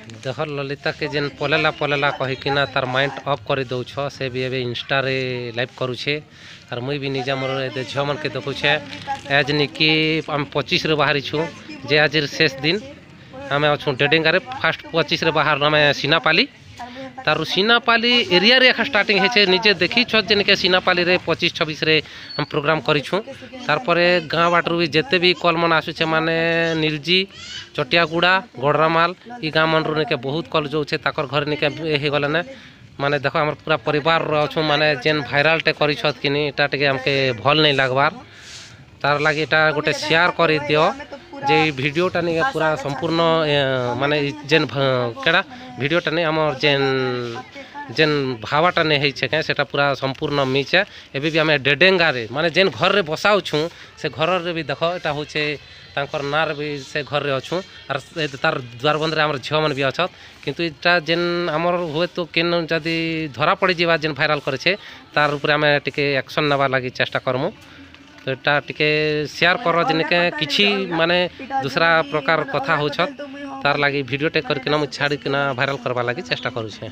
देख ललिता के जेन पलेला पलेला कहीकिना तार माइंड अफ कर दौछ से भी एवं इंस्टा रे लाइव करुछे और मुई भी निजा मोर झील मन के देखुछे एज निकी आम 25 रे बाहरी छू जे आज शेष दिन आम अच्छू डेडेंगारे फास्ट 25 रे बाहर आम सीनापाली तार सीनापाली एरिया रे स्टार्टिंग है निजे देखी छ जिनके सीनापाली रे 25-26 रे हम प्रोग्राम करिछु तारपरे गाँ बाटरू भी जेते भी कल मन आसुचे माने निर्जी चटियागुड़ा गड़रामाल ई गाँ मन रू निके बहुत कल जो ताकर घर निके हे गले ने माने देखो हमर पूरा परिवार अच्छु माने जेन भाइराल टे करी छत किनी एटा टिके हमके भल नहीं लागबार तार लागी एटा गोटे शेयर करी दियो जे भिडियोटा नहीं पूरा संपूर्ण माने जेन केड़ा भिडियोटा नहीं आम जेन जेन भावाटा नहीं है क्या सेटा पूरा संपूर्ण मिच है एबे भी आम डेडेंगारे माने जेन घर रे बसाऊ छू से घर रे भी देखो एटा होचे तांकर नार भी से घर रे अच्छू और तार द्वार बंद आम झील मन भी अच्छत किंतु इटा जेन आमर हुए तो केन जदि धरा पड़ी जावा जेन भाइराल करे तार ऊपर आम टिके एक्शन नेवा लगी चेष्टा करमु तो यहाँ टिके शेयर कर जिनके किछि माने दूसरा प्रकार कथा हो तार लगी भिडियो टे करके मुझे छाड़िकिना भाइराल करवा लगी चेष्टा करुछे।